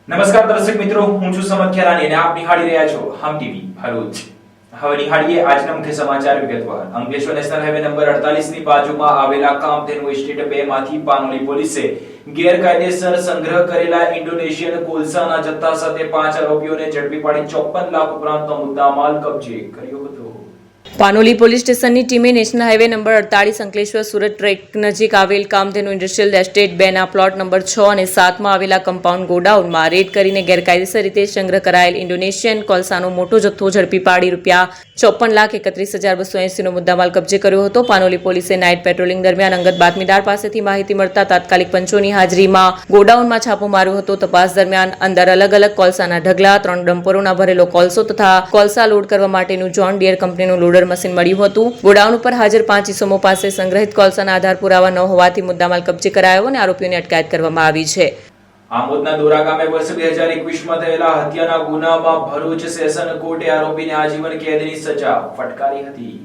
નમસ્કાર દર્શક મિત્રો, હું છું સમત ખેરાની અને આપ નિહાળી રહ્યા છો હમ ટીવી ભરૂચ. હવે નિહાળીએ આજના મુખ્ય સમાચાર વિગતવાર. અંકલેશ્વર નેશનલ હાઈવે નંબર 48 ની બાજુમાં આવેલા કામધેનુ એસ્ટેટ 2 માંથી પાનોલી પોલીસે ગેરકાયદેસર સંગ્રહ કરેલા ઇન્ડોનેશિયન કોલસાના જથ્થા સાથે 5 આરોપીઓને ઝડપી પાડી 54 લાખ ઉપરાંતનો મુદ્દામાલ કબજે કર્યો હતો. પાનોલી પોલીસ સ્ટેશનની ટીમે national highway number 48 Ankleshwar Surat track નજીક આવેલ કામધેનુ ઇન્ડસ્ટ્રીયલ એસ્ટેટ 2 ના પ્લોટ નંબર 6 અને 7 માં આવેલા કમ્પાઉન્ડ ગોડાઉનમાં રેડ કરીને ગેરકાયદેસર રીતે સંગ્રહ કરાયેલ ઇન્ડોનેશિયન કોલસાનો મોટો જથ્થો ઝડપી પાડી ₹54,31,280 નો મુદ્દામાલ કબજે કર્યો હતો. પાનોલી પોલીસે નાઇટ પેટ્રોલિંગ દરમિયાન અંગત બાતમીદાર પાસેથી માહિતી મળતા તાત્કાલિક પંચોની હાજરીમાં ગોડાઉનમાં છાપો માર્યો હતો. તપાસ દરમિયાન અંદર અલગ અલગ કોલસાના ઢગલા, 3 ડમ્પરોના ભરેલો કોલસો તથા કોલસા લોડ કરવા માટેનું જોન ડિયર કંપનીનું લોડર મશીન મળ્યું હતું. ગોડાઉન ઉપર હાજર 5 ઇસમો પાસે સંગ્રહિત કોલસાના આધાર પુરાવા ન હોવાથી મુદ્દામાલ કબજે કરાયો અને આરોપીઓની અટકાયત કરવામાં આવી છે. આમોદના દોરા ગામે વર્ષ 2021માં થયેલા હત્યાના ગુનામાં ભરૂચ સેશન કોર્ટે આરોપીને આજીવન કેદની સજા ફટકારી હતી.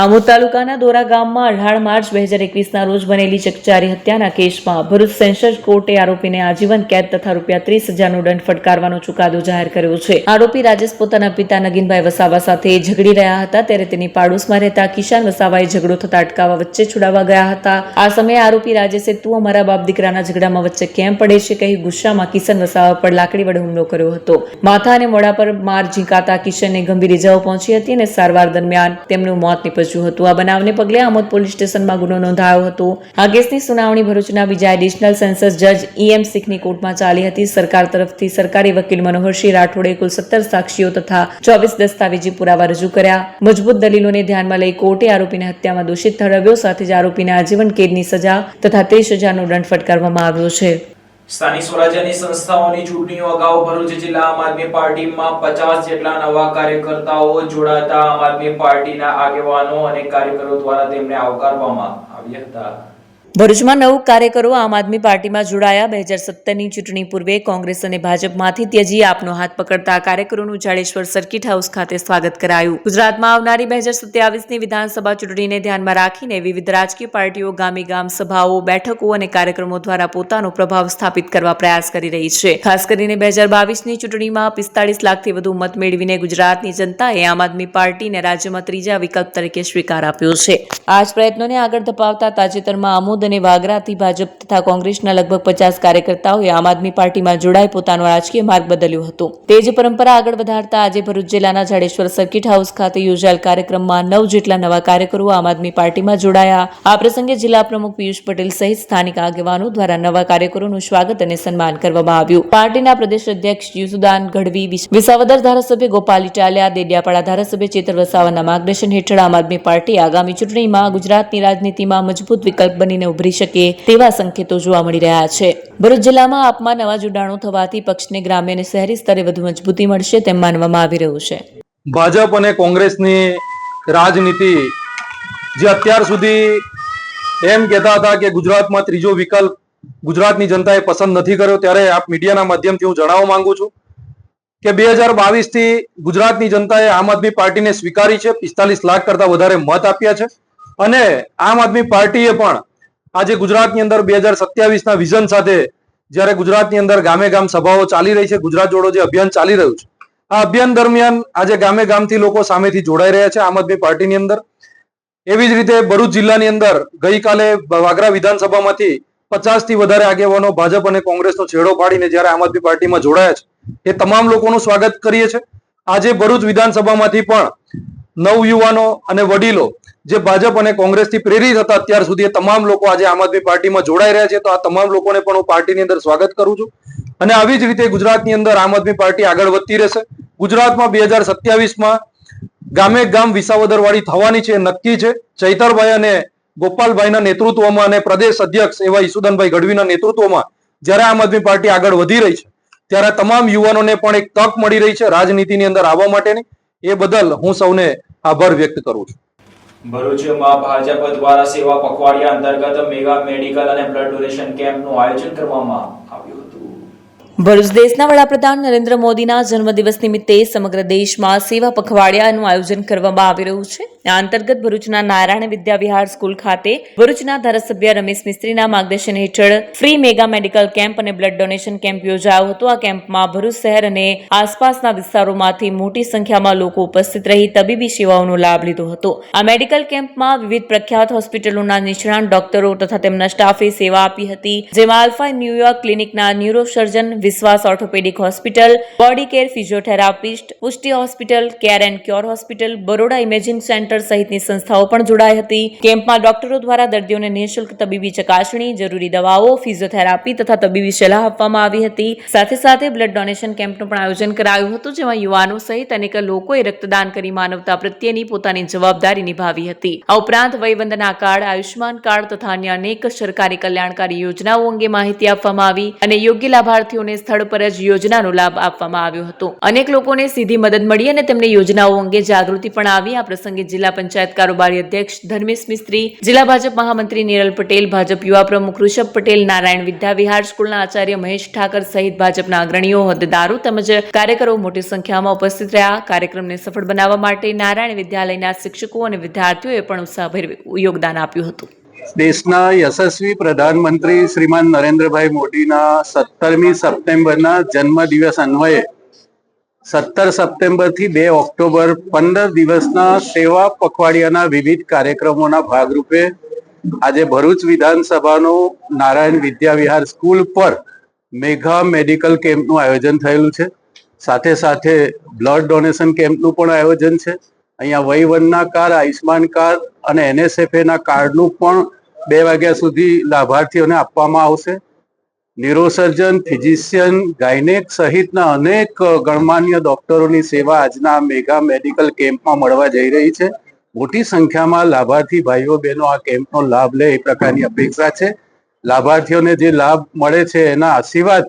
આમોદ તાલુકાના દોરા ગામમાં 18 માર્ચ 2021ના રોજ બનેલી ચકચારી હત્યાના કેસમાં ભરૂચ સેશન્સ કોર્ટે આરોપીને આજીવન કેદ તથા ₹30,000નો દંડ ફટકારવાનો ચુકાદો જાહેર કર્યો છે. આરોપી રાજેશ પોતાના પિતા નગીનભાઈ વસાવા સાથે ઝઘડી રહ્યા હતા ત્યારે તેની પાડોશમાં રહેતા કિશાન વસાવાએ ઝઘડો થતા અટકાવવા વચ્ચે છોડાવવા ગયા હતા. આ સમયે આરોપી રાજેશે તું અમારા બાપ દીકરાના ઝઘડામાં વચ્ચે કેમ પડે છે કહી ગુસ્સામાં કિશન વસાવા પર લાકડી વડે હુમલો કર્યો હતો. માથા અને મોઢા પર માર ઝીંકાતા કિશનને ગંભીર ઇજાઓ પહોંચી હતી અને સારવાર દરમિયાન તેમનું મોત નીપજ્યું હતું. આ બનાવને પગલે આમોદ પોલીસ સ્ટેશનમાં ગુનો નોંધાયો હતો. આ કેસની સુનાવણી ભરૂચના બીજા એડિશનલ સેશન્સ જજ EM શીખની કોર્ટમાં ચાલી હતી. સરકાર તરફથી સરકારી વકીલ મનોહરસિંહ રાઠોડે કુલ 17 સાક્ષીઓ તથા 24 દસ્તાવેજી પુરાવા રજૂ કર્યા. મજબૂત દલીલોને ધ્યાનમાં લઈ કોર્ટે આરોપીને હત્યામાં દોષિત ઠરાવ્યો. સાથે જ આરોપીને આજીવન કેદની સજા તથા 30,000નો દંડ ફટકારવામાં આવ્યો છે. સ્થાનિક સ્વરાજ્યની સંસ્થાઓની ચૂંટણીઓ અગાઉ ભરૂચ જિલ્લા આમ આદમી પાર્ટીમાં 50 જેટલા નવા કાર્યકર્તાઓ જોડાતા આમ આદમી પાર્ટીના આગેવાનો અને કાર્યકરો દ્વારા તેમને આવકારવામાં આવ્યા હતા. ભરૂચમાં 9 કાર્યકરો આમ આદમી પાર્ટીમાં જોડાયા. 2017ની ચૂંટણી પૂર્વે કોંગ્રેસ અને ભાજપમાંથી ત્યજી આપનો હાથ પકડતા કાર્યકરોનું જાડેશ્વર સર્કિટ હાઉસ ખાતે સ્વાગત કરાયું. ગુજરાતમાં આવનારી 2027ની વિધાનસભા ચૂંટણીને ધ્યાનમાં રાખીને વિવિધ રાજકીય પાર્ટીઓ ગામે ગામ સભાઓ, બેઠકો અને કાર્યક્રમો દ્વારા પોતાનો પ્રભાવ સ્થાપિત કરવા પ્રયાસ કરી રહી છે. ખાસ કરીને 2022ની ચૂંટણીમાં 45 લાખથી વધુ મત મેળવીને ગુજરાતની જનતાએ આમ આદમી પાર્ટીને રાજ્યમાં ત્રીજા વિકલ્પ તરીકે સ્વીકાર આપ્યો છે. આ જ પ્રયત્નોને આગળ ધપાવતા તાજેતરમાં આમોદ અને વાગરાથી ભાજપ તથા કોંગ્રેસના લગભગ 50 કાર્યકર્તાઓએ આમ આદમી પાર્ટીમાં જોડાઈ પોતાનો રાજકીય માર્ગ બદલ્યો હતો. તે જ પરંપરા આગળ વધારતા આજે ભરૂચ જિલ્લાના જાડેશ્વર સર્કિટ હાઉસ ખાતે યોજાયેલ કાર્યક્રમમાં 9 જેટલા નવા કાર્યકરો આમ આદમી પાર્ટીમાં જોડાયા. આ પ્રસંગે જિલ્લા પ્રમુખ પિયુષ પટેલ સહિત સ્થાનિક આગેવાનો દ્વારા નવા કાર્યકરોનું સ્વાગત અને સન્માન કરવામાં આવ્યું. પાર્ટીના પ્રદેશ અધ્યક્ષ યુસુદાન ગઢવી, વિસાવદર ધારાસભ્ય ગોપાલ ઇટાલિયા, દેડિયાપાડા ધારાસભ્ય ચેતર વસાવાના માર્ગદર્શન હેઠળ આમ આદમી પાર્ટી આગામી ચૂંટણીમાં ગુજરાતની રાજનીતિમાં મજબૂત વિકલ્પ બનીને ઉભરી શકે તેવા સંકેતો જોવા મળી રહ્યા છે. ભરૂચ જિલ્લામાં આપમાં નવા જોડાણો થવાથી પક્ષને ગ્રામ્ય અને શહેરી સ્તરે વધુ મજબૂતી મળશે તેમ માનવામાં આવી રહ્યું છે. ભાજપ અને કોંગ્રેસની રાજનીતિ જે અત્યાર સુધી એમ કહેતા હતા કે ગુજરાતમાં ત્રીજો વિકલ્પ ગુજરાતની જનતાએ પસંદ નથી કર્યો, ત્યારે આપ મીડિયાના માધ્યમથી હું જણાવવા માંગુ છું કે 2022થી ગુજરાતની જનતાએ આમ આદમી પાર્ટીને સ્વીકારી છે. 45 લાખ કરતા વધારે મત આપ્યા છે અને આમ આદમી પાર્ટીએ પણ આજે ગુજરાતની અંદર 2027ના વિઝન સાથે જ્યારે ગુજરાતની અંદર ગામે ગામ સભાઓ ચાલી રહી છે, ગુજરાત જોડો જે અભિયાન ચાલી રહ્યું છે, આ અભિયાન દરમિયાન આજે ગામે ગામથી લોકો સામેથી જોડાઈ રહ્યા છે આમ આદમી પાર્ટીની અંદર. એવી જ રીતે ભરૂચ જિલ્લાની અંદર ગઈકાલે વાગરા વિધાનસભામાંથી 50થી વધારે આગેવાનો ભાજપ અને કોંગ્રેસનો છેડો પાડીને જ્યારે આમ આદમી પાર્ટીમાં જોડાયા છે, એ તમામ લોકોનું સ્વાગત કરીએ છીએ. આજે ભરૂચ વિધાનસભામાંથી પણ નવયુવાનો અને વડીલો જે ભાજપ અને કોંગ્રેસથી પ્રેરિત હતા અત્યાર સુધી, એ તમામ લોકો આજે આમ આદમી પાર્ટીમાં જોડાઈ રહ્યા છે. તો આ તમામ લોકોને પણ હું પાર્ટીની અંદર સ્વાગત કરું છું અને આવી જ રીતે ગુજરાતની અંદર આમ આદમી પાર્ટી આગળ વધતી રહેશે. ગુજરાતમાં 2027માં ગામે ગામ વિસાવદરવાળી થવાની છે, નક્કી છે. ચૈતરભાઈ અને ગોપાલભાઈના નેતૃત્વમાં અને પ્રદેશ અધ્યક્ષ એવા ઈસુદાનભાઈ ગઢવીના નેતૃત્વમાં જ્યારે આમ આદમી પાર્ટી આગળ વધી રહી છે, ત્યારે તમામ યુવાનોને પણ એક તક મળી રહી છે રાજનીતિની અંદર આવવા માટેની. એ બદલ હું સૌને આભાર વ્યક્ત કરું છું. ભરૂચમાં ભાજપ દ્વારા સેવા પખવાડિયા અંતર્ગત મેગા મેડિકલ અને બ્લડ ડોનેશન કેમ્પનું આયોજન કરવામાં આવ્યું હતું. ભરૂચ દેશના વડાપ્રધાન નરેન્દ્ર મોદીના જન્મદિવસ નિમિત્તે સમગ્ર દેશમાં સેવા પખવાડિયાનું આયોજન કરવામાં આવી રહ્યું છે. આ અંતર્ગત ભરૂચના નારાયણ વિદ્યા વિહાર સ્કૂલ ખાતે ભરૂચના ધારાસભ્ય રમેશ મિસ્ત્રીના માર્ગદર્શન હેઠળ ફ્રી મેગા મેડિકલ કેમ્પ અને બ્લડ ડોનેશન કેમ્પ યોજાયો હતો. આ કેમ્પમાં ભરૂચ શહેર અને આસપાસના વિસ્તારોમાંથી મોટી સંખ્યામાં લોકો ઉપસ્થિત રહી તબીબી સેવાઓનો લાભ લીધો હતો. આ મેડિકલ કેમ્પમાં વિવિધ પ્રખ્યાત હોસ્પિટલોના નિષ્ણાત ડોક્ટરો તથા તેમના સ્ટાફે સેવા આપી હતી, જેમાં આલ્ફા ન્યુયોર્ક ક્લિનિકના neurosurgeon, Vishwas orthopaedic hospital, body care physiotherapist, Pushti hospital, care and cure hospital, Baroda imaging centre સહિતની સંસ્થાઓ પણ જોડાઈ હતી. કેમ્પમાં ડોક્ટરો દ્વારા દર્દીઓને નિઃશુલ્ક તબીબી ચકાસણી, જરૂરી દવાઓ, ફિઝિયોથેરાપી તથા તબીબી સલાહ આપવામાં આવી હતી. સાથે સાથે બ્લડ ડોનેશન કેમ્પનું પણ આયોજન કરાયું હતું, જેમાં યુવાનો સહિત અનેક લોકોએ રક્તદાન કરી માનવતા પ્રત્યેની પોતાની જવાબદારી નિભાવી હતી. આ ઉપરાંત વયવંદના કાર્ડ, આયુષ્માન કાર્ડ તથા અન્ય અનેક સરકારી કલ્યાણકારી યોજનાઓ અંગે માહિતી આપવામાં આવી અને યોગ્ય લાભાર્થીઓને સ્થળ પર જ યોજનાનો લાભ આપવામાં આવ્યો હતો. અનેક લોકોને સીધી મદદ મળી અને તેમને યોજનાઓ અંગે જાગૃતિ પણ આવી. આ પ્રસંગે જિલ્લા પંચાયત કારોબારી અધ્યક્ષ ધર્મેશ મિસ્ત્રી, જિલ્લા ભાજપ મહામંત્રી નિરલ પટેલ, ભાજપ યુવા પ્રમુખ ઋષભ પટેલ, નારાયણ વિદ્યા વિહાર સ્કૂલના આચાર્ય મહેશ ઠાકર સહિત ભાજપના અગ્રણીઓ, હોદ્દેદારો તેમજ કાર્યકરો મોટી સંખ્યામાં ઉપસ્થિત રહ્યા. કાર્યક્રમને સફળ બનાવવા માટે નારાયણ વિદ્યાલયના શિક્ષકો અને વિદ્યાર્થીઓએ પણ ઉત્સાહભેર યોગદાન આપ્યું હતું. દેશના યશસ્વી પ્રધાનમંત્રી શ્રીમાન નરેન્દ્રભાઈ મોદીના 17મી સપ્ટેમ્બરના જન્મદિવસ અન્વયે 17 સપ્ટેમ્બરથી 2 ઓક્ટોબર 15 દિવસના સેવા પખવાડિયાના વિવિધ કાર્યક્રમોના ભાગરૂપે આજે ભરૂચ વિધાનસભાનો નારાયણ વિદ્યા વિહાર સ્કૂલ પર મેગા મેડિકલ કેમ્પનું આયોજન થયેલું છે. સાથે સાથે બ્લડ ડોનેશન કેમ્પનું પણ આયોજન છે. અહીંયા વયવંદના કાર્ડ, આયુષ્માન કાર્ડ અને NSFA કાર્ડનું પણ 2 વાગ્યા સુધી લાભાર્થીઓને આપવામાં આવશે. ન્યુરોસર્જન, ફિઝિશિયન, ગાયનેક સહિતના અનેક ગણમાન્ય ડોક્ટરોની સેવા આજના મેગા મેડિકલ કેમ્પમાં મળવા જઈ રહી છે. મોટી સંખ્યામાં લાભાર્થી ભાઈઓ બહેનો આ કેમ્પનો લાભ લે એ પ્રકારની અપેક્ષા છે. લાભાર્થીઓને જે લાભ મળે છે એના આશીર્વાદ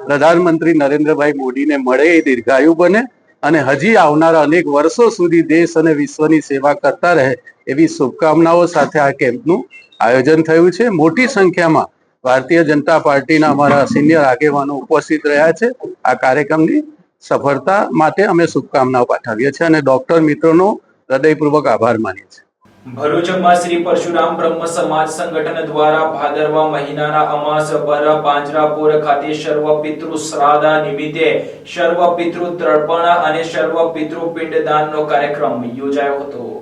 પ્રધાનમંત્રી નરેન્દ્રભાઈ મોદીને મળે, એ દીર્ઘાયુ બને અને હજી આવનારા અનેક વર્ષો સુધી દેશ અને વિશ્વની સેવા કરતા રહે એવી શુભકામનાઓ સાથે આ કેમ્પનું આયોજન થયું છે. મોટી સંખ્યામાં ભારતીય જનતા પાર્ટીના અમારા સિનિયર આગેવાનો ઉપસ્થિત રહ્યા છે. આ કાર્યક્રમની સફળતા માટે અમે શુભકામનાઓ પાઠવીએ છીએ અને ડોક્ટર મિત્રોનો હૃદયપૂર્વક આભાર માનીએ છીએ. ભરૂચમાં શ્રી પરશુરામ બ્રહ્મ સમાજ સંગઠન દ્વારા ભાદરવા મહિનાના અમાસ પર પાંજરાપોર ખાતે સર્વ પિતૃ શ્રાદ્ધ નિમિત્તે સર્વ પિતૃ તર્પણ અને સર્વ પિતૃ પિંડદાનનો કાર્યક્રમ યોજાયો હતો.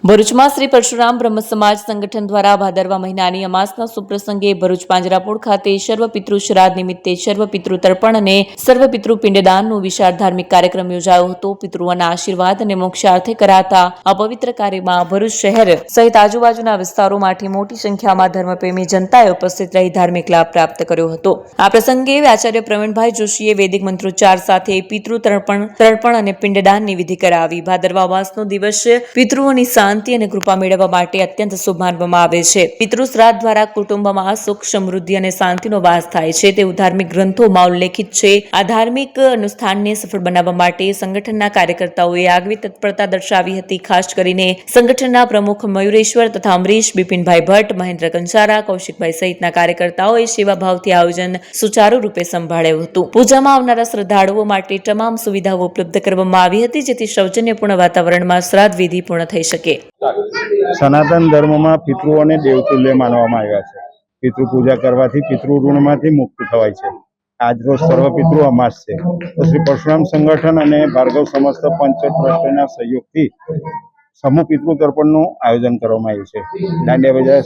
ભરૂચમાં શ્રી પરશુરામ બ્રહ્મ સમાજ સંગઠન દ્વારા ભાદરવા મહિનાની અમાસના સુપ્રસંગે ભરૂચ પાંજરાપોળ ખાતે સર્વ પિતૃ શ્રાદ્ધ નિમિત્તે સર્વ પિતૃ તર્પણ અને સર્વ પિતૃ પિંડદાનનો વિશાળ ધાર્મિક કાર્યક્રમ યોજાયો હતો. પિતૃઓના આશીર્વાદ અને મોક્ષાર્થે કરાતા આ પવિત્ર કાર્યમાં ભરૂચ શહેર સહિત આજુબાજુના વિસ્તારોમાંથી મોટી સંખ્યામાં ધર્મપ્રેમી જનતાએ ઉપસ્થિત રહી ધાર્મિક લાભ પ્રાપ્ત કર્યો હતો. આ પ્રસંગે આચાર્ય પ્રવીણભાઈ જોશીએ વૈદિક મંત્રોચ્ચાર સાથે પિતૃ તર્પણ અને પિંડદાનની વિધિ કરાવી. ભાદરવા અમાસનો દિવસ પિતૃઓની શાંતિ અને કૃપા મેળવવા માટે અત્યંત શુભ માનવામાં આવે છે. પિતૃ શ્રાદ્ધ દ્વારા કુટુંબમાં સુખ, સમૃદ્ધિ અને શાંતિનો વાસ થાય છે તેવું ધાર્મિક ગ્રંથોમાં ઉલ્લેખિત છે. આ ધાર્મિક અનુષ્ઠાનને સફળ બનાવવા માટે સંગઠનના કાર્યકર્તાઓએ આગવી તત્પરતા દર્શાવી હતી. ખાસ કરીને સંગઠનના પ્રમુખ મયુરેશ્વર તથા અમરીશ, બિપિનભાઈ ભટ્ટ, મહેન્દ્ર કંસારા, કૌશિકભાઈ સહિતના કાર્યકર્તાઓએ સેવાભાવથી આયોજન સુચારુ રૂપે સંભાળ્યું હતું. પૂજામાં આવનારા શ્રદ્ધાળુઓ માટે તમામ સુવિધાઓ ઉપલબ્ધ કરવામાં આવી હતી, જેથી સૌજન્યપૂર્ણ વાતાવરણમાં શ્રાદ્ધ વિધિ પૂર્ણ થઈ શકે. સનાતન ધર્મમાં પિતૃઓને દેવતુલ્ય માનવામાં આવ્યા છે. પિતૃ પૂજા કરવાથી પિતૃ ઋણમાંથી મુક્ત થવાય છે. આજરોજ સર્વ પિતૃ અમાસ છે, તો શ્રી પરશુરામ સંગઠન અને ભાર્ગવ સમસ્ત પંચ ટ્રસ્ટના સહયોગથી સમૂહ પિતૃ તર્પણનું આયોજન કરવામાં આવ્યું છે. દાંડિયા બજાર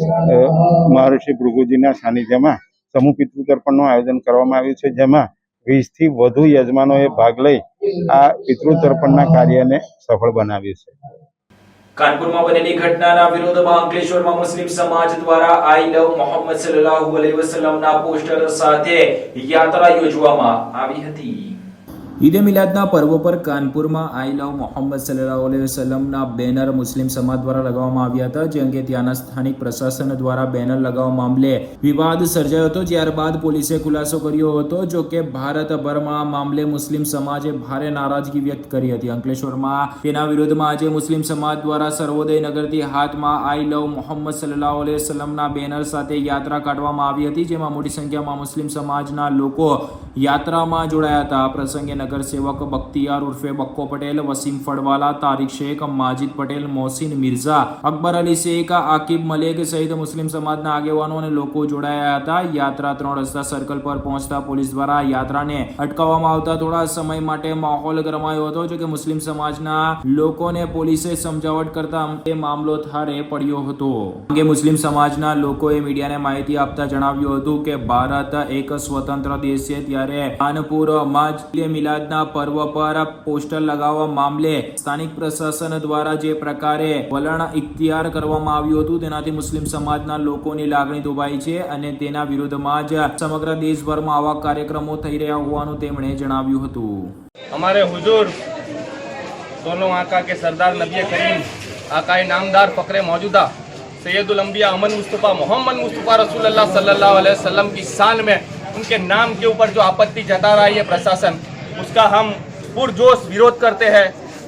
મહર્ષિ ભૃગુજીના સાનિધ્યમાં સમૂહ પિતૃ તર્પણનું આયોજન કરવામાં આવ્યું છે, જેમાં 20થી વધુ યજમાનોએ ભાગ લઈ આ પિતૃ તર્પણના કાર્યને સફળ બનાવ્યું છે. કાનપુરમાં બનેલી ઘટનાના વિરોધમાં અંકલેશ્વરમાં મુસ્લિમ સમાજ દ્વારા આઈ લવ મોહમ્મદ સલ્લલ્લાહુ અલૈહિ વસલ્લમના પોસ્ટર સાથે યાત્રા યોજવામાં આવી હતી. ઈદે મિલાદના પર્વ પર કાનપુરમાં આઈ લવ મોહમ્મદ સલ્લલ્લાહુ અલૈહિ વસલ્લમના બેનર મુસ્લિમ સમાજ દ્વારા લગાવવામાં આવ્યા હતા, જે અંગે ત્યાંના સ્થાનિક પ્રશાસન દ્વારા બેનર લગાવવા મામલે વિવાદ સર્જાયો હતો. ત્યારબાદ પોલીસે ખુલાસો કર્યો હતો. જો કે ભારતભરમાં આ મામલે મુસ્લિમ સમાજે ભારે નારાજગી વ્યક્ત કરી હતી. અંકલેશ્વરમાં તેના વિરોધમાં આજે મુસ્લિમ સમાજ દ્વારા સર્વોદય નગરથી હાથમાં આઈ લવ મોહમ્મદ સલ્લલ્લાહુ અલૈહિ વસલ્લમના બેનર સાથે યાત્રા કાઢવામાં આવી હતી, જેમાં મોટી સંખ્યામાં મુસ્લિમ સમાજના લોકો યાત્રામાં જોડાયા હતા. આ પ્રસંગે નગરસેવક બખ્તિયાર ઉર્ફે બક્કો પટેલ, વસીમ ફળવાલા, તારિક શેખ, માજીદ પટેલ, મોહસિન મિર્ઝા, અકબર અલી શેખ, આકિબ મલેક સહિત મુસ્લિમ સમાજના આગેવાનો અને લોકો જોડાયા હતા. યાત્રા 3 રસ્તા સર્કલ પર પહોંચતા પોલીસ દ્વારા યાત્રાને અટકાવવામાં આવતા થોડા સમય માટે માહોલ ગરમાયો હતો. જો કે મુસ્લિમ સમાજના લોકોને પોલીસે સમજાવટ કરતા તે મામલો થાળે પડ્યો હતો. અંગે મુસ્લિમ સમાજના લોકોએ મીડિયાને માહિતી આપતા જણાવ્યું હતું કે ભારત એક સ્વતંત્ર દેશ છે, ત્યારે કાનપુરમાં ઈદે મિલાદના પર્વ પર પોસ્ટર લગાવવા મામલે સ્થાનિક પ્રશાસન દ્વારા જે પ્રકારે વલણ ઇખ્તિયાર કરવામાં આવ્યું હતું, તેનાથી મુસ્લિમ સમાજના લોકોની લાગણી દુભાઈ છે અને તેના વિરોધમાં જ સમગ્ર દેશભરમાં આવા કાર્યક્રમો થઈ રહ્યા હોવાનું તેમણે જણાવ્યું હતું. हमारे हुजूर दोनों आका के सरदार नबी करीम आकाए नामदार फ़क्र मौजूदा सैयदुल अंबिया अमन मुस्तफ़ा मोहम्मद मुस्तफ़ा रसूलुल्लाह सल्लल्लाहु अलैहि वसल्लम की शान में उनके नाम के ऊपर जो आपत्ति जता रहा है ये प्रशासन, उसका हम पुरजोश विरोध करते हैं.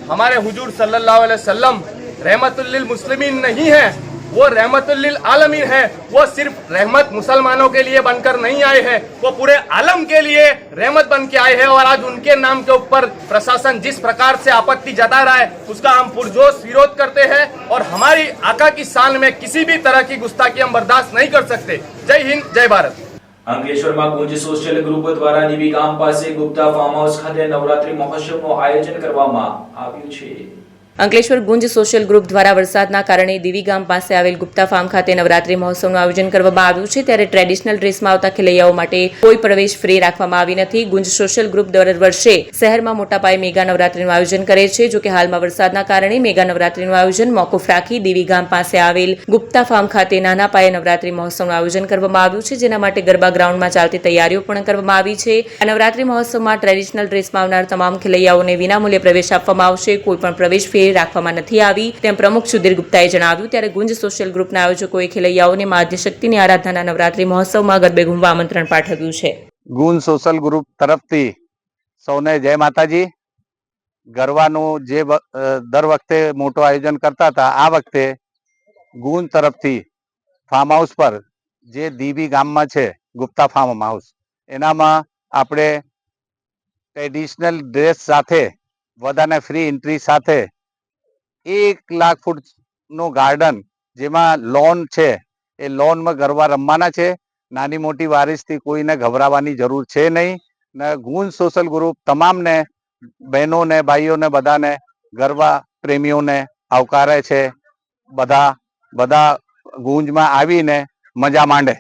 हमारे हुजूर सल्लल्लाहु अलैहि वसल्लम रहमतुल लिल मुस्लिमीन नहीं है, वो रहमतुल लिल आलमीन है. वो सिर्फ रहमत मुसलमानों के लिए बनकर नहीं आए हैं, वो पूरे आलम के लिए रहमत बन के आए हैं. और आज उनके नाम के ऊपर प्रशासन जिस प्रकार से आपत्ति जता रहा है, उसका हम पुरजोश विरोध करते हैं और हमारी आका की शान में किसी भी तरह की गुस्ताखी हम बर्दाश्त नहीं कर सकते. जय हिंद, जय भारत. અંકલેશ્વરમાં ગુંજ સોશિયલ ગ્રુપ દ્વારા દીવી ગામ પાસે ગુપ્તા ફાર્મ હાઉસ ખાતે નવરાત્રી મહોત્સવનું આયોજન કરવામાં આવ્યું છે. અંકલેશ્વર ગુંજ સોશિયલ ગ્રુપ દ્વારા વરસાદના કારણે દીવી ગામ પાસે આવેલ ગુપ્તા ફાર્મ ખાતે નવરાત્રી મહોત્સવનું આયોજન કરવામાં આવ્યું છે. ત્યારે ટ્રેડિશનલ ડ્રેસમાં આવતા ખેલૈયાઓ માટે કોઈ પ્રવેશ ફ્રી રાખવામાં આવી નથી. ગુંજ સોશિયલ ગ્રુપ દર વર્ષે શહેરમાં મોટા પાયે મેગા નવરાત્રીનું આયોજન કરે છે. જો કે હાલમાં વરસાદના કારણે મેગા નવરાત્રીનું આયોજન મોકૂફ રાખી દીવી ગામ પાસે આવેલ ગુપ્તા ફાર્મ ખાતે નાના પાયે નવરાત્રી મહોત્સવનું આયોજન કરવામાં આવ્યું છે, જેના માટે ગરબા ગ્રાઉન્ડમાં ચાલતી તૈયારીઓ પણ કરવામાં આવી છે. આ નવરાત્રી મહોત્સવમાં ટ્રેડિશનલ ડ્રેસમાં આવનાર તમામ ખેલૈયાઓને વિનામૂલ્યે પ્રવેશ આપવામાં આવશે. કોઈ પણ પ્રવેશ ફી રાખવામાં નથી આવી તેમ પ્રમુખ સુધીર ગુપ્તાએ જણાવ્યું. ત્યારે ગુંજ સોશિયલ ગ્રુપના આયોજકોએ ખેલૈયાઓને મા આદ્યશક્તિની આરાધનાના નવરાત્રી મહોત્સવમાં ગરબે ઘૂમવા આમંત્રણ પાઠવ્યું છે. ગુંજ સોશિયલ ગ્રુપ તરફથી સૌને જય માતાજી. ગરબાનું જે દર વખતે મોટું આયોજન કરતા હતા, આ વખતે ગુંજ તરફથી ફાર્મ હાઉસ પર જે દીવી ગામમાં છે ગુપ્તા ફાર્મ હાઉસ, એનામાં આપણે ટ્રેડિશનલ ડ્રેસ સાથે બધાને ફ્રી એન્ટ્રી સાથે 1 લાખ ફૂટનું ગાર્ડન, જેમાં લોન છે, એ લોનમાં ગરબા રમવાના છે. નાની મોટી વારીસથી કોઈને ગભરાવાની જરૂર છે નહીં. ને ગુંજ સોશિયલ ગ્રુપ તમામને બહેનોને, ભાઈઓને, બધાને, ગરબા પ્રેમીઓને આવકારે છે. બધા ગુંજમાં આવીને મજા માંડે.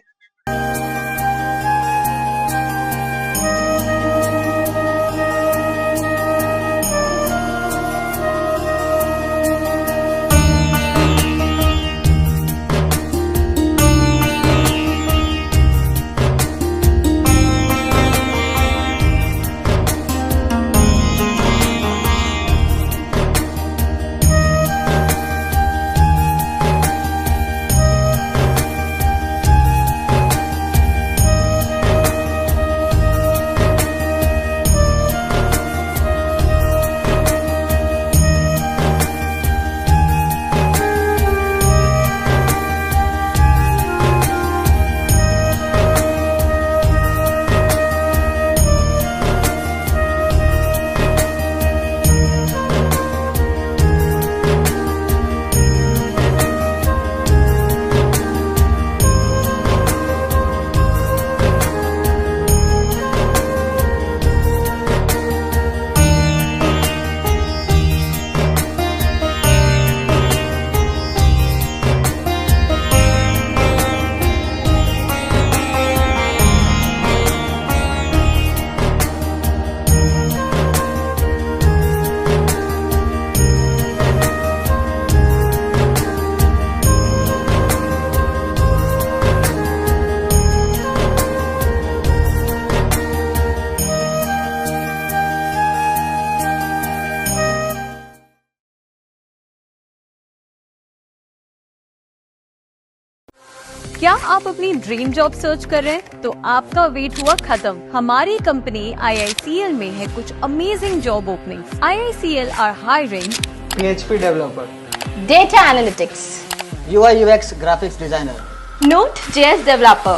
क्या आप अपनी ड्रीम जॉब सर्च कर रहे हैं? तो आपका वेट हुआ खत्म। हमारी कंपनी IICL में है कुछ amazing job openings. IICL are hiring PHP developer, data analytics, UI UX graphics designer, Node.js developer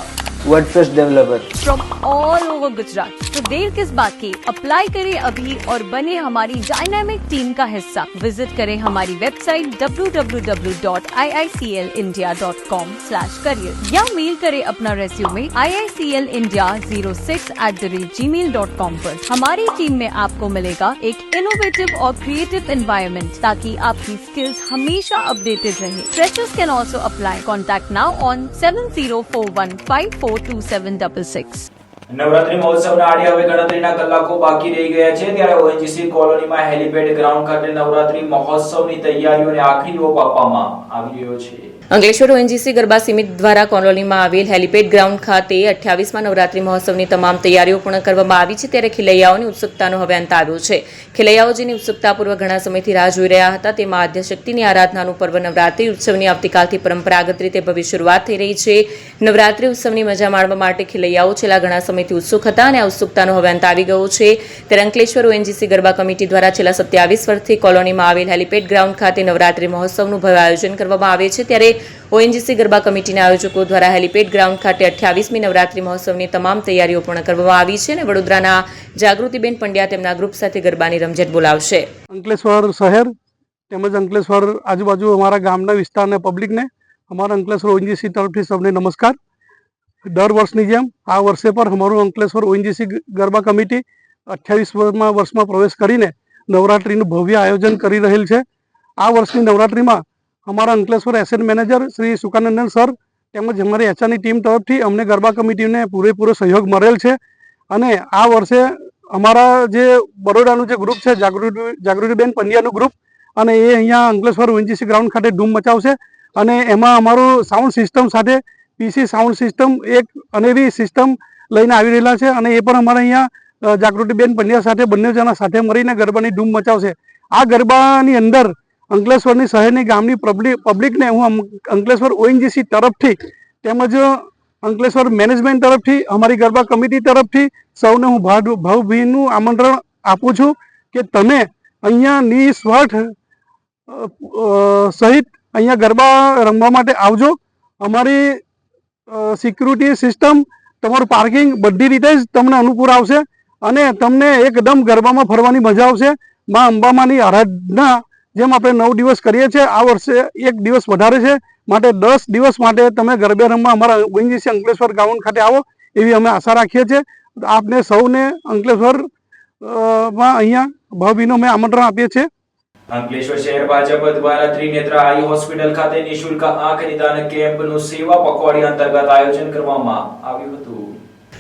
WordPress developer. From all over Gujarat. तो देर किस बात की, अप्लाई करें अभी और बने हमारी डायनामिक टीम का हिस्सा। विजिट करें हमारी वेबसाइट www.iiclindia.com/career या मेल करें अपना रेज्यूमे iiclindia06@gmail.com पर। हमारी टीम में आपको मिलेगा एक इनोवेटिव और क्रिएटिव एनवायरनमेंट ताकि आपकी स्किल्स हमेशा अपडेटेड रहे। Freshers can also apply. Contact now on 7041542766। Navratri મહોત્સવના આડે હવે ગણતરીના કલાકો બાકી રહી ગયા છે, ત્યારે ONGC કોલોનીમાં હેલીપેડ ગ્રાઉન્ડ ખાતે નવરાત્રી મહોત્સવની તૈયારીઓને આખરી ઓપ આપવામાં આવી રહ્યો છે। અંકલેશ્વર ONGC ગરબા સમિતિ દ્વારા કોલોનીમાં આવેલ હેલીપેડ ગ્રાઉન્ડ ખાતે 28મા નવરાત્રી મહોત્સવની તમામ તૈયારીઓ પૂર્ણ કરવામાં આવી છે, ત્યારે ખેલૈયાઓની ઉત્સુકતાનો હવે અંત આવ્યો છે। ખેલૈયાઓ જેની ઉત્સુકતાપૂર્વક ઘણા સમયથી રાહ જોઈ રહ્યા હતા, તેમાં આદ્યશક્તિની આરાધનાનું પર્વ નવરાત્રી ઉત્સવની આવતીકાલથી પરંપરાગત રીતે ભવ્ય શરૂઆત થઈ રહી છે। નવરાત્રી ઉત્સવની મજા માણવા માટે ખેલૈયાઓ છેલ્લા ઘણા સમયથી ઉત્સુક હતા અને આ ઉત્સુકતાનો હવે અંત આવી ગયો છે। ત્યારે અંકલેશ્વર ONGC ગરબા કમિટી દ્વારા છેલ્લા 27 વર્ષથી કોલોનીમાં આવેલ હેલીપેડ ગ્રાઉન્ડ ખાતે નવરાત્રી મહોત્સવનું ભવ્ય આયોજન કરવામાં આવે છે। ત્યારે ONGC ગરબા કમિટીના આયોજકો દ્વારા હેલીપેડ ગ્રાઉન્ડ ખાતે 28મી નવરાત્રી મહોત્સવની તમામ તૈયારીઓ પૂર્ણ કરવામાં આવી છે અને વડોદરાના જાગૃતિબેન પંડ્યા તેમના ગ્રુપ સાથે ગરબાની રમઝટ બોલાવશે। અંકલેશ્વર શહેર તેમજ અંકલેશ્વર આજુબાજુ અમારા ગામના વિસ્તારના પબ્લિકને અમારા અંકલેશ્વર ONGC તરફથી સૌને નમસ્કાર। દર વર્ષની જેમ આ વર્ષે પણ અમારું અંકલેશ્વર ONGC ગરબા કમિટી 28મા વર્ષમાં પ્રવેશ કરીને નવરાત્રીનું ભવ્ય આયોજન કરી રહેલ છે। આ વર્ષની નવરાત્રીમાં અમારા Ankleshwar asset manager Shri Sukanandan sir તેમજ અમારી એચઆરની ટીમ તરફથી અમને ગરબા કમિટીને પૂરેપૂરો સહયોગ મળેલ છે અને આ વર્ષે અમારા જે બરોડાનું જે ગ્રુપ છે જાગૃતિબેન પંડ્યાનું ગ્રુપ અને એ અહીંયા અંકલેશ્વર ONGC ગ્રાઉન્ડ ખાતે ધૂમ મચાવશે અને એમાં અમારું સાઉન્ડ સિસ્ટમ સાથે PC સાઉન્ડ સિસ્ટમ એક અનેરી સિસ્ટમ લઈને આવી રહેલા છે અને એ પણ અમારા અહીંયા જાગૃતિબેન પંડ્યા સાથે બંને જણા સાથે મળીને ગરબાની ધૂમ મચાવશે। આ ગરબાની અંદર અંકલેશ્વરની શહેરની ગામની પબ્લિકને હું અંકલેશ્વર ONGC તરફથી તેમજ અંકલેશ્વર મેનેજમેન્ટ તરફથી અમારી ગરબા કમિટી તરફથી સૌને હું ભાવભીનું આમંત્રણ આપું છું કે તમે અહીંયા નિસ્વાર્થ સહિત અહીંયા ગરબા રમવા માટે આવજો। અમારી સિક્યુરિટી સિસ્ટમ તમારું પાર્કિંગ બધી રીતે જ તમને અનુકૂળ આવશે અને તમને એકદમ ગરબામાં ફરવાની મજા આવશે। માં અંબામાની આરાધના જેમ આપણે 9 દિવસ કરીએ છીએ આ વર્ષે 1 દિવસ વધારે છે, માટે 10 દિવસ માટે તમે ગરબે રમવા અમારા ONGC અંકલેશ્વર ગ્રાઉન્ડ ખાતે આવો એવી અમે આશા રાખીએ છીએ। આપને સૌને અંકલેશ્વરમાં અહીંયા ભાવભીનું અમે આમંત્રણ આપીએ છીએ। અંકલેશ્વર શહેર ભાજપ દ્વારા ત્રિનેત્ર આઈ હોસ્પિટલ ખાતે નિઃશુલ્ક આંખ નિદાન કેમ્પનું સેવા પખવાડિયા અંતર્ગત આયોજન કરવામાં આવ્યું હતું।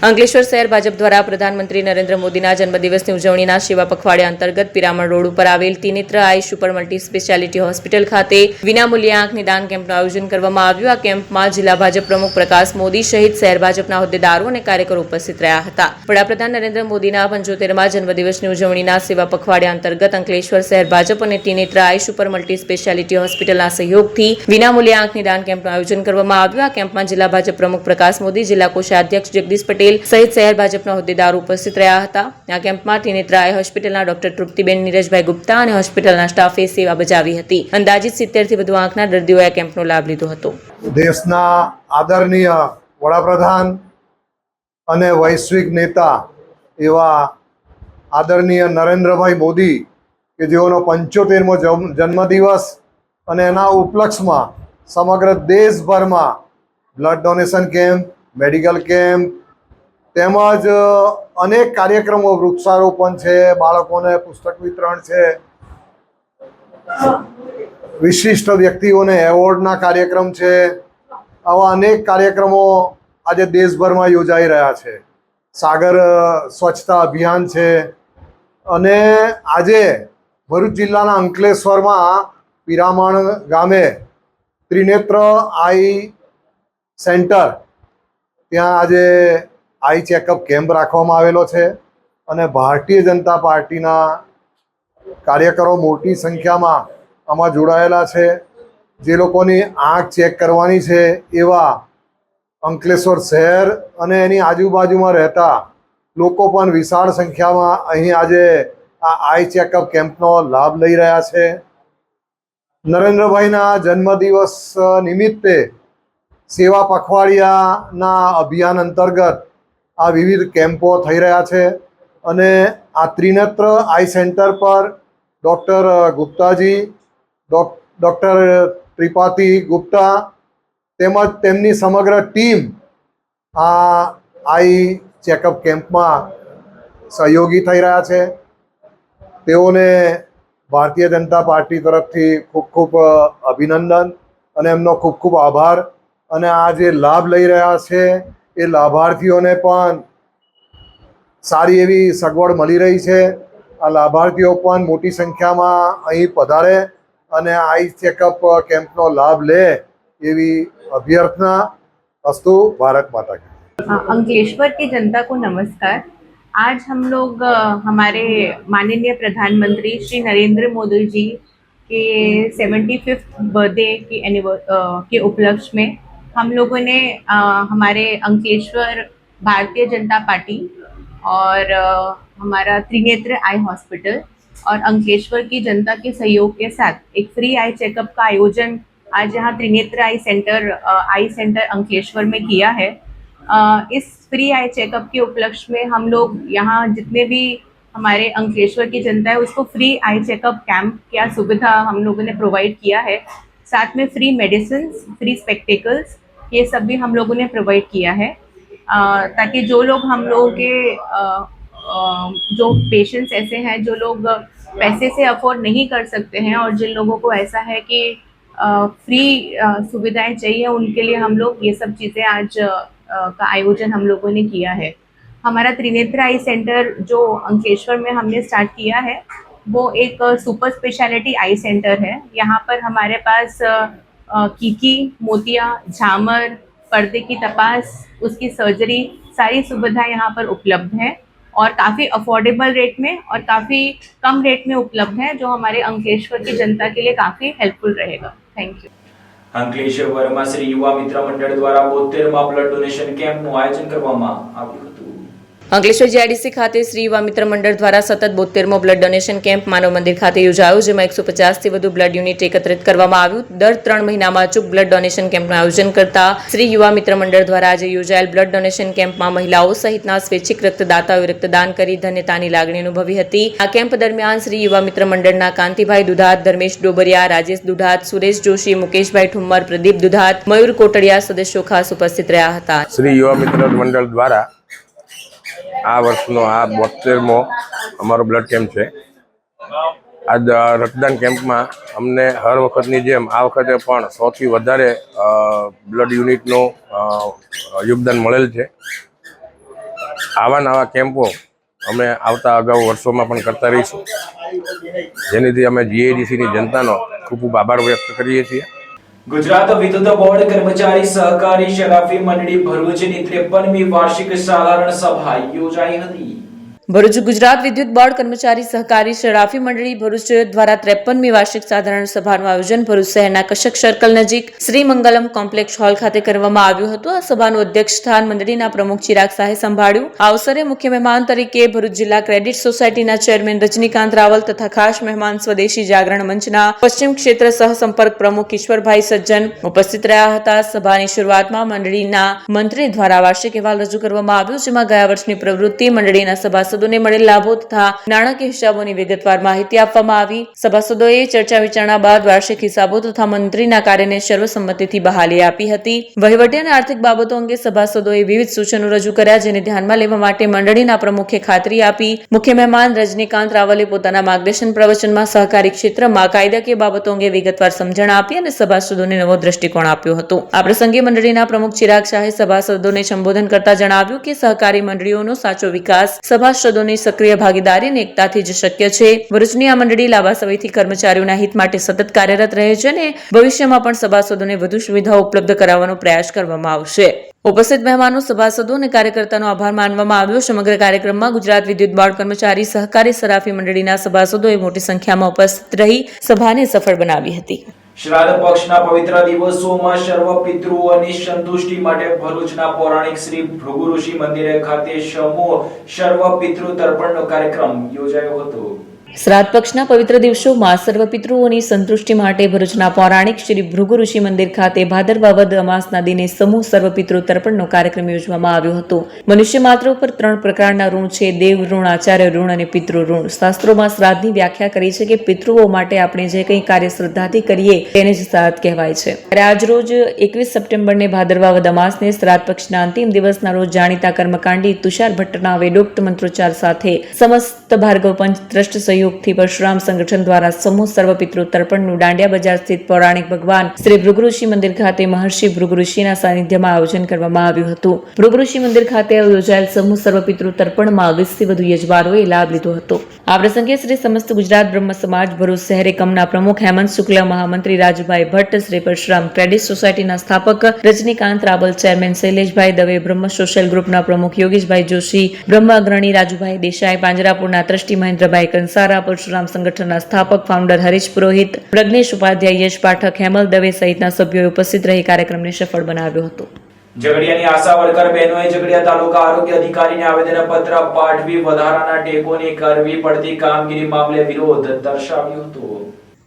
અંકલેશ્વર શહેર ભાજપ દ્વારા પ્રધાનમંત્રી નરેન્દ્ર મોદીના જન્મદિવસની ઉજવણીના સેવા પખવાડિયા અંતર્ગત પિરામણ રોડ ઉપર આવેલ ત્રિનેત્ર આઈ સુપર મલ્ટી સ્પેશિયાલિટી હોસ્પિટલ ખાતે વિનામૂલ્યે આંખ નિદાન કેમ્પનું આયોજન કરવામાં આવ્યું। આ કેમ્પમાં જિલ્લા ભાજપ પ્રમુખ પ્રકાશ મોદી સહિત શહેર ભાજપના હોદ્દેદારો અને કાર્યકરો ઉપસ્થિત રહ્યા હતા। વડાપ્રધાન નરેન્દ્ર મોદીના 75મા જન્મદિવસની ઉજવણીના સેવા પખવાડિયા અંતર્ગત અંકલેશ્વર શહેર ભાજપ અને ત્રિનેત્ર આઈ સુપર મલ્ટી સ્પેશિયાલિટી હોસ્પિટલના સહયોગથી વિનામૂલ્યે આંખ નિદાન કેમ્પનું આયોજન કરવામાં આવ્યું। આ કેમ્પમાં જિલ્લા ભાજપ પ્રમુખ પ્રકાશ મોદી, જિલ્લા કોષાધ્યક્ષ જગદીશ પટેલ સહિત શહેર ભાજપના હોદ્દેદારો ઉપસ્થિત રહ્યા હતા। આ કેમ્પમાં ત્રિનેત્ર આઈ હોસ્પિટલના ડોક્ટર તૃપ્તિબેન નીરજભાઈ ગુપ્તા અને હોસ્પિટલના સ્ટાફે સેવા બજાવી હતી। અંદાજિત 70થી વધુ આંખના દર્દીઓએ આ કેમ્પનો લાભ લીધો હતો। દેશના આદરણીય વડાપ્રધાન અને વૈશ્વિક નેતા એવા આદરણીય નરેન્દ્રભાઈ મોદી કે જેઓનો 75મો જન્મદિવસ અને એના ઉપલક્ષમાં સમગ્ર દેશભરમાં blood donation camp, medical camp તેમજ અનેક કાર્યક્રમો, વૃક્ષારોપણ છે, બાળકોને પુસ્તક વિતરણ છે, વિશિષ્ટ વ્યક્તિઓને એવોર્ડના કાર્યક્રમ છે, આવા અનેક કાર્યક્રમો આજે દેશભરમાં યોજાઈ રહ્યા છે। સાગર સ્વચ્છતા અભિયાન છે અને આજે ભરૂચ જિલ્લાના અંકલેશ્વરમાં પિરામણ ગામે ત્રિનેત્ર આઈ સેન્ટર ત્યાં આજે આઈ ચેકઅપ કેમ્પ રાખવામાં આવેલો છે અને ભારતીય જનતા પાર્ટીના કાર્યકરો મોટી સંખ્યામાં આમાં જોડાયેલા છે। જે લોકોની આંખ ચેક કરવાની છે એવા અંકલેશ્વર શહેર અને એની આજુબાજુમાં રહેતા લોકો પણ વિશાળ સંખ્યામાં અહીં આજે આ આઈ ચેકઅપ કેમ્પનો લાભ લઈ રહ્યા છે. નરેન્દ્રભાઈના જન્મદિવસ નિમિત્તે સેવા પખવાડિયાના અભિયાન અંતર્ગત આ વિવિધ કેમ્પો થઈ રહ્યા છે અને આ ત્રિનેત્ર આઈ સેન્ટર પર ડૉક્ટર ગુપ્તાજી, ડૉક્ટર ત્રિપાઠી ગુપ્તા તેમજ તેમની સમગ્ર ટીમ આ આઈ ચેકઅપ કેમ્પમાં સહયોગી થઈ રહ્યા છે. તેઓને ભારતીય જનતા પાર્ટી તરફથી ખૂબ ખૂબ અભિનંદન અને એમનો ખૂબ ખૂબ આભાર. અને આ જે લાભ લઈ રહ્યા છે એ લાભાર્થીઓને પણ સારી એવી સગવડ મળી રહી છે. આ લાભાર્થીઓ પણ મોટી સંખ્યામાં અહીં પધારે અને આઈ ચેકઅપ કેમ્પનો લાભ લે એવી अभ्यर्थना. अस्तु. भारत माता की. अंकलेश्वर की जनता को नमस्कार. आज हम लोग हमारे माननीय प्रधानमंत्री श्री नरेंद्र मोदी जी के 75th बर्थडे के उपलक्ष्य में हम लोगों ने हमारे अंकलेश्वर भारतीय जनता पार्टी और हमारा त्रिनेत्र आई हॉस्पिटल और अंकलेश्वर की जनता के सहयोग के साथ एक फ्री आई चेकअप का आयोजन आज यहाँ त्रिनेत्र आई सेंटर अंकलेश्वर में किया है. इस फ्री आई चेकअप के उपलक्ष्य में हम लोग यहाँ जितने भी हमारे अंकलेश्वर की जनता है उसको फ्री आई चेकअप कैंप क्या सुविधा हम लोगों ने प्रोवाइड किया है. साथ में फ्री मेडिसिन, फ्री स्पेक्टिकल्स, ये सब भी हम लोगों ने प्रोवाइड किया है ताकि जो लोग हम लोगों के जो पेशेंट्स ऐसे हैं जो लोग पैसे से अफोर्ड नहीं कर सकते हैं और जिन लोगों को ऐसा है कि फ्री सुविधाएं चाहिए उनके लिए हम लोग ये सब चीज़ें आज का आयोजन हम लोगों ने किया है. हमारा त्रिनेत्र आई सेंटर जो अंकलेश्वर में हमने स्टार्ट किया है वो एक सुपर स्पेशलिटी आई सेंटर है. यहाँ पर हमारे पास कीकी, मोतिया, झामर, पर्दे की तपास, उसकी सर्जरी, सारी सुविधाएं यहाँ पर उपलब्ध हैं और काफ़ी अफोर्डेबल रेट में और काफ़ी कम रेट में उपलब्ध है जो हमारे अंकलेश्वर की जनता के लिए काफ़ी हेल्पफुल रहेगा. Thank you. અંકલેશ્વરમાં શ્રી યુવા મિત્ર મંડળ દ્વારા 72મા બ્લડ ડોનેશન કેમ્પનું આયોજન કરવામાં આવ્યું હતું. અંકલેશ્વર જીઆઈડીસી ખાતે શ્રી યુવા મિત્ર મંડળ દ્વારા સતત 72મો બ્લડ ડોનેશન કેમ્પ માનવ મંદિર ખાતે યોજાયો, જેમાં 150થી વધુ બ્લડ યુનિટ એકત્રિત કરવામાં આવ્યું. દર 3 મહિનામાં અચૂક બ્લડ ડોનેશન કેમ્પનું આયોજન કરતા શ્રી યુવા મિત્ર મંડળ દ્વારા આજે યોજાયેલ બ્લડ ડોનેશન કેમ્પમાં મહિલાઓ સહિતના સ્વૈચ્છિક રક્તદાતાઓએ રક્તદાન કરી ધન્યતાની લાગણી અનુભવી હતી. આ કેમ્પ દરમિયાન શ્રી યુવા મિત્ર મંડળના કાંતિભાઈ દુધાત, ધર્મેશ ડોબરિયા, રાજેશ દુધાત, સુરેશ જોશી, મુકેશભાઈ ઠુમ્મર, પ્રદીપ દુધાત, મયુર કોટડિયા સદસ્યો ખાસ ઉપસ્થિત રહ્યા હતા. શ્રી યુવા મિત્ર મંડળ દ્વારા આ વર્ષનો આ 72મો અમારો બ્લડ કેમ્પ છે. આ રક્તદાન કેમ્પમાં અમને હર વખતની જેમ આ વખતે પણ 100થી વધારે બ્લડ યુનિટનું યોગદાન મળેલ છે. આવા નવા કેમ્પો અમે આવતા અગાઉ વર્ષોમાં પણ કરતા રહીશું, જેનાથી અમે જીઆઈડીસીની જનતાનો ખૂબ ખૂબ આભાર વ્યક્ત કરીએ છીએ. ગુજરાત વિદ્યુત બોર્ડ કર્મચારી સહકારી શરાફી મંડળી ભરૂચની 53મી વાર્ષિક સાધારણ સભા યોજાઈ હતી. ભરૂચ ગુજરાત વિદ્યુત બોર્ડ કર્મચારી સહકારી શરાફી મંડળી ભરૂચ દ્વારા 53મી વાર્ષિક સાધારણ સભાનું આયોજન ભરૂચ શહેરના કશક સર્કલ નજીક શ્રી મંગલમ કોમ્પ્લેક્સ હોલ ખાતે કરવામાં આવ્યું હતું. આ સભાનું અધ્યક્ષ સ્થાન મંડળીના પ્રમુખ ચિરાગ શાહે સંભાળ્યું. આ અવસરે મુખ્ય મહેમાન તરીકે ભરૂચ જિલ્લા ક્રેડિટ સોસાયટીના ચેરમેન રજનીકાંત રાવલ તથા ખાસ મહેમાન સ્વદેશી જાગરણ મંચના પશ્ચિમ ક્ષેત્ર સહસંપર્ક પ્રમુખ ઈશ્વરભાઈ સજ્જન ઉપસ્થિત રહ્યા હતા. સભાની શરૂઆતમાં મંડળીના મંત્રી દ્વારા વાર્ષિક અહેવાલ રજૂ કરવામાં આવ્યો, જેમાં ગયા વર્ષની પ્રવૃત્તિ, મંડળીના સભાસદોને મળેલ લાભો તથા નાણાકીય હિસાબોની વિગતવાર માહિતી આપવામાં આવી. સભાસદોએ ચર્ચા વિચારણા બાદ વાર્ષિક હિસાબો તથા મંત્રીના કાર્યને સર્વસંમતિથી બહાલી આપી હતી. વહીવટી અને આર્થિક બાબતો અંગે સભાસદોએ વિવિધ સૂચનો રજૂ કર્યા, જેને ધ્યાનમાં લેવા માટે મંડળીના પ્રમુખે ખાતરી આપી. મુખ્ય મહેમાન રજનીકાંત રાવલે પોતાના માર્ગદર્શન પ્રવચનમાં સહકારી ક્ષેત્રમાં કાયદાકીય બાબતો અંગે વિગતવાર સમજણ આપી અને સભાસદોને નવો દ્રષ્ટિકોણ આપ્યો હતો. આ પ્રસંગે મંડળીના પ્રમુખ ચિરાગ શાહે સભાસદોને સંબોધન કરતા જણાવ્યું કે સહકારી મંડળીઓનો સાચો વિકાસ સભાસદોની સક્રિય ભાગીદારી અને એકતાથી જ શક્ય છે. ભરૂચની આ મંડળી લાંબા સમયથી કર્મચારીઓના હિત માટે સતત કાર્યરત રહે છે અને ભવિષ્યમાં પણ સભાસદોને વધુ સુવિધાઓ ઉપલબ્ધ કરાવવાનો પ્રયાસ કરવામાં આવશે. ઉપસ્થિત મહેમાનો, સભાસદો અને કાર્યકર્તાનો આભાર માનવામાં આવ્યો. સમગ્ર કાર્યક્રમમાં ગુજરાત વિદ્યુત બોર્ડ કર્મચારી સહકારી સરાફી મંડળીના સભાસદોએ મોટી સંખ્યામાં ઉપસ્થિત રહી સભાને સફળ બનાવી હતી. શ્રાદ્ધ પક્ષના પવિત્ર દિવસોમાં સર્વ પિતૃઓની સંતુષ્ટિ માટે ભરૂચના પૌરાણિક શ્રી ભૃગુ ઋષિ મંદિર ખાતે સમૂહ સર્વ પિતૃ તર્પણનો કાર્યક્રમ યોજાયો હતો. શ્રાદ્ધ પક્ષના પવિત્ર દિવસોમાં સર્વ પિતૃઓની સંતુષ્ટિ માટે ભરૂચના પૌરાણિક શ્રી ભૃગુ ઋષિ મંદિર ખાતે ભાદરવા વદ અમાસના દિને સમૂહ સર્વ પિતૃ તર્પણનો કાર્યક્રમ યોજવામાં આવ્યો હતો. મનુષ્ય માત્ર ઉપર 3 પ્રકારના ઋણ છે: દેવ ઋણ, આચાર્ય ઋણ અને પિતૃ ઋણ. શાસ્ત્રોમાં શ્રાદ્ધની વ્યાખ્યા કરી છે કે પિતૃઓ માટે આપણે જે કંઈ કાર્ય શ્રદ્ધાથી કરીએ તેને જ શ્રાદ્ધ કહેવાય છે. ત્યારે આજ રોજ 21 સપ્ટેમ્બરને ભાદરવા વદ અમાસને શ્રાદ્ધ પક્ષના અંતિમ દિવસના રોજ જાણીતા કર્મકાંડી તુષાર ભટ્ટના વેદોક્ત મંત્રોચ્ચાર સાથે સમસ્ત ભાર્ગવ પંચ ટ્રસ્ટ સહયોગથી પરશુરામ સંગઠન દ્વારા સમૂહ સર્વ પિતૃ તર્પણનું દાંડિયા બજાર સ્થિત પૌરાણિક ભગવાન શ્રી ભૃગુ ઋષિ મંદિર ખાતે મહર્ષિ ભૃગુ ઋષિના સાનિધ્યમાં આયોજન કરવામાં આવ્યું હતું. ભૃગુ ઋષિ મંદિર ખાતે યોજાયેલ સમૂહ સર્વ પિતૃ તર્પણમાં 20 થી વધુ યજમાનોએ લાભ લીધો હતો. આ પ્રસંગે શ્રી સમસ્ત ગુજરાત બ્રહ્મ સમાજ ભરૂચ શહેર એકમના પ્રમુખ હેમંત શુક્લ, મહામંત્રી રાજુભાઈ ભટ્ટ, શ્રી પરશુરામ ક્રેડિટ સોસાયટીના સ્થાપક રજનીકાંત રાવલ, ચેરમેન શૈલેષભાઈ દવે, બ્રહ્મ સોશિયલ ગ્રુપના પ્રમુખ યોગેશભાઈ જોશી, બ્રહ્મ અગ્રણી રાજુભાઈ દેસાઈ, પાંજરાપુરના ટ્રસ્ટી મહેન્દ્રભાઈ કંસારા, પરશુરામ સંગઠનના સ્થાપક ફાઉન્ડર હરીશ પુરોહિત, પ્રજ્ઞેશ ઉપાધ્યાય, યશ પાઠક, હેમલ દવે સહિતના સભ્યોએ ઉપસ્થિત રહી કાર્યક્રમને સફળ બનાવ્યો હતો. ઝઘડિયાની આશા વર્કર બહેનોએ ઝઘડિયા તાલુકા આરોગ્ય અધિકારીને આવેદનપત્ર પાઠવી વધારાના ટેકોની કરવી પડતી કામગીરી મામલે વિરોધ દર્શાવ્યો હતો.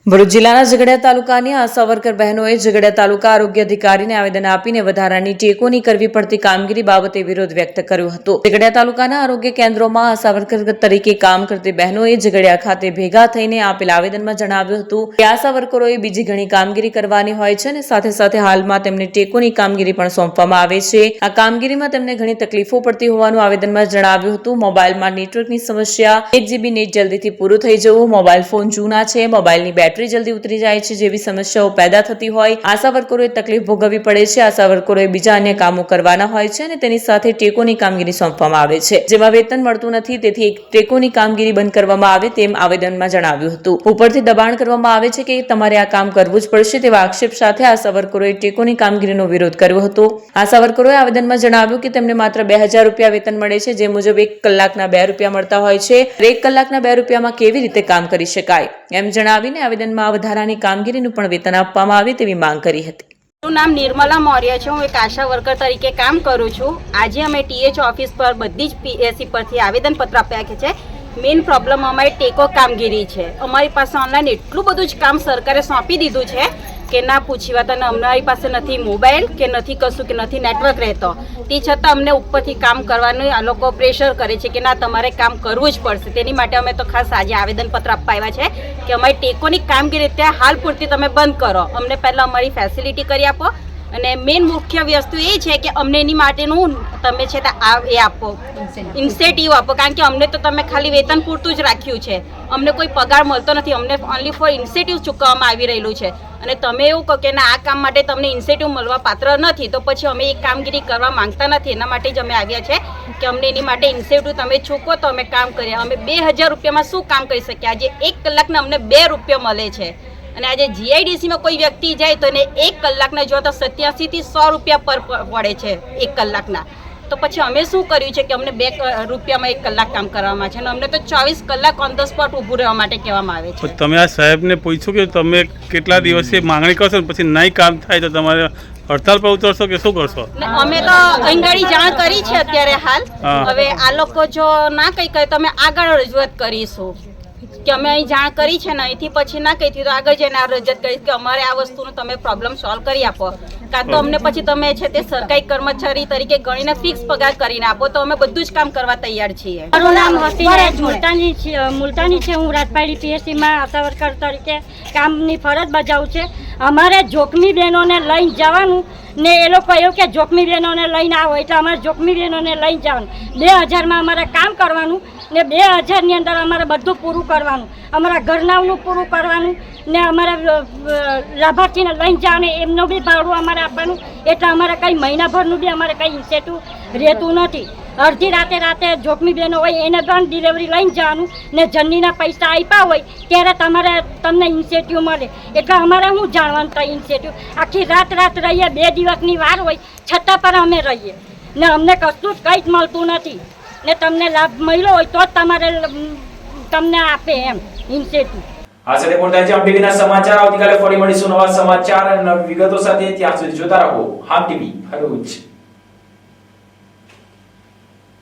ભરૂચ જિલ્લાના ઝઘડિયા તાલુકાની આશા વર્કર બહેનોએ ઝઘડિયા તાલુકા આરોગ્ય અધિકારીને આવેદન આપીને વધારાની ટેકોની કરવી પડતી કામગીરી બાબતે વિરોધ વ્યક્ત કર્યો હતો. ઝઘડિયા તાલુકાના આરોગ્ય કેન્દ્રોમાં આશા વર્કર તરીકે કામ કરતી બહેનોએ ઝઘડિયા ખાતે ભેગા થઈને આપેલ આવેદનમાં જણાવ્યું હતું કે આશા વર્કરોએ બીજી ઘણી કામગીરી કરવાની હોય છે અને સાથે સાથે હાલમાં તેમને ટેકોની કામગીરી પણ સોંપવામાં આવે છે. આ કામગીરીમાં તેમને ઘણી તકલીફો પડતી હોવાનું આવેદનમાં જણાવ્યું હતું. મોબાઈલમાં નેટવર્કની સમસ્યા, 1 GB નેટ જલ્દીથી પૂરું થઈ જવું, મોબાઈલ ફોન જૂના છે, મોબાઈલની બેટરી જલ્દી ઉતરી જાય છે જેવી સમસ્યાઓ પેદા થતી હોય આશા વર્કરોએ તકલીફ ભોગવવી પડે છે. આશા વર્કરોએ બીજા અન્ય કામો કરવાના હોય છે અને તેની સાથે ટેકોની કામગીરી સોંપવામાં આવે છે જેમાં વેતન મળતું નથી. તેથી એક ટેકોની કામગીરી બંધ કરવામાં આવે તેમ આવેદનમાં જણાવ્યું હતું. ઉપરથી દબાણ કરવામાં આવે છે કે તમારે આ કામ કરવું જ પડશે તેવા આક્ષેપ સાથે આશા વર્કરોએ ટેકોની કામગીરીનો વિરોધ કર્યો હતો. આશા વર્કરોએ આવેદનમાં જણાવ્યું કે તેમને માત્ર 2000 રૂપિયા વેતન મળે છે જે મુજબ 1 કલાકના 2 રૂપિયા મળતા હોય છે. 1 કલાકના 2 રૂપિયામાં કેવી રીતે કામ કરી શકાય એમ જણાવીને આવેદનમાં વધારાની કામગીરીનું પણ વેતન આપવામાં આવે તેવી માંગ કરી હતી. મારું નામ નિર્મલા મૌર્ય છે. હું એક આશા વર્કર તરીકે કામ કરું છું. આજે અમે TH ઓફિસ પર બધી જ PSC પરથી આવેદનપત્ર આપ્યા છે. મેઇન પ્રોબ્લેમ અમારી ટેકો કામગીરી છે. અમારી પાસે ઓનલાઈન એટલું બધું જ કામ સરકારે સોંપી દીધું છે કે ના પૂછી વાત. અને અમારી પાસે નથી મોબાઈલ કે નથી કશું કે નથી નેટવર્ક રહેતો. તે છતાં અમને ઉપરથી કામ કરવાનું આ લોકો પ્રેશર કરે છે કે ના તમારે કામ કરવું જ પડશે. તેની માટે અમે તો ખાસ આજે આવેદનપત્ર આપવા આવ્યા છે કે અમારી ટેકોની કામગીરી ત્યાં હાલ પૂરતી તમે બંધ કરો. અમને પહેલાં અમારી ફેસિલિટી કરી આપો અને મેઇન મુખ્ય વસ્તુ એ છે કે અમને એની માટેનું તમે છે એ આપો, ઇન્સેન્ટિવ આપો. કારણ કે અમને તો તમે ખાલી વેતન પૂરતું જ રાખ્યું છે. અમને કોઈ પગાર મળતો નથી. અમને ઓનલી ફોર ઇન્સેન્ટિવ ચૂકવવામાં આવી રહેલું છે. અને તમે એવું કહો કે ના આ કામ માટે તમને ઇન્સેન્ટિવ મળવા પાત્ર નથી તો પછી અમે એ કામગીરી કરવા માંગતા નથી. એના માટે જ અમે આવ્યા છે કે અમને એની માટે ઇન્સેન્ટિવ તમે ચૂકવો તો અમે કામ કરીએ. અમે 2000 રૂપિયામાં શું કામ કરી શકીએ? આજે 1 કલાકના અમને 2 રૂપિયા મળે છે. અને આજે GIDCમાં કોઈ વ્યક્તિ જાય તો એને 1 કલાકના જો તો 87 થી 100 રૂપિયા પર પડે છે 1 કલાકના. તો પછી અમે શું કર્યું છે કે અમને 2 રૂપિયામાં 1 કલાક કામ કરવામાં છે અને અમને તો 24 કલાક ઓન ધ સ્પોટ ઊભું રહેવા માટે કહેવામાં આવે છે. તમે આ સાહેબને પૂછ્યું કે તમે કેટલા દિવસે માંગણી કરશો ને પછી નહીં કામ થાય તો તમારે હડતાલ પર ઉતરશો કે શું કરશો? અમે તો અંગાડી જાણ કરી છે અત્યારે હાલ. હવે આ લોકો જો ના કંઈ કહે તો અમે આગળ રજૂઆત કરીશું કે અમે અહીં જાણ કરી છે ને અહીંથી પછી ના કહી તો આગળ જઈને આ રજૂઆત કરીશ કે અમારે આ વસ્તુનો તમે પ્રોબ્લેમ સોલ્વ કરી આપો. કાં તો અમને પછી તમે છે તે સરકારી કર્મચારી તરીકે ગણીને ફિક્સ પગાર કરીને આપો તો અમે બધું જ કામ કરવા તૈયાર છીએ. મારું નામ મુલતાની છે. હું રાજપાડી PSCમાં આશા વર્કર તરીકે કામની ફરજ બજાવું છે. અમારે જોખમી બહેનોને લઈને જવાનું ને એ લોકો એવું કે જોખમી બહેનોને લઈને આવો એટલે અમારે જોખમી બહેનોને લઈને જવાનું. 2000માં અમારે કામ કરવાનું ને 2000ની અંદર અમારે બધું પૂરું કરવાનું. અમારા ઘરનાનું પૂરું કરવાનું ને અમારે લાભાર્થીને લઈને જવાનું એમનું બી ભાડું અમારે આપવાનું. એટલે અમારે કંઈ મહિનાભરનું બી અમારે કંઈ ઇન્સેન્ટિવ રહેતું નથી. અડધી રાતે જોખમી બહેનો હોય એને પણ ડિલિવરી લઈને જવાનું ને જર્નીના પૈસા આપ્યા હોય ત્યારે તમને ઇન્સેન્ટિવ મળે. એટલે અમારે શું જાણવાનું થાય ઇન્સેન્ટિવ? આખી રાત રહીએ, 2 દિવસની વાર હોય છતાં પણ અમે રહીએ ને અમને કશું જ કંઈ જ મળતું નથી. ને તમને લાભ મળ્યો હોય તો જ તમને આપે એમ ઇન્સેન્ટિવ. આ સાથે પૂર્ણ થાય છે આમ ટીવીના સમાચાર. આવતીકાલે ફરી મળીશું નવા સમાચાર અને નવી વિગતો સાથે. ત્યાં સુધી જોતા રહો આમ ટીવી ભરૂચ.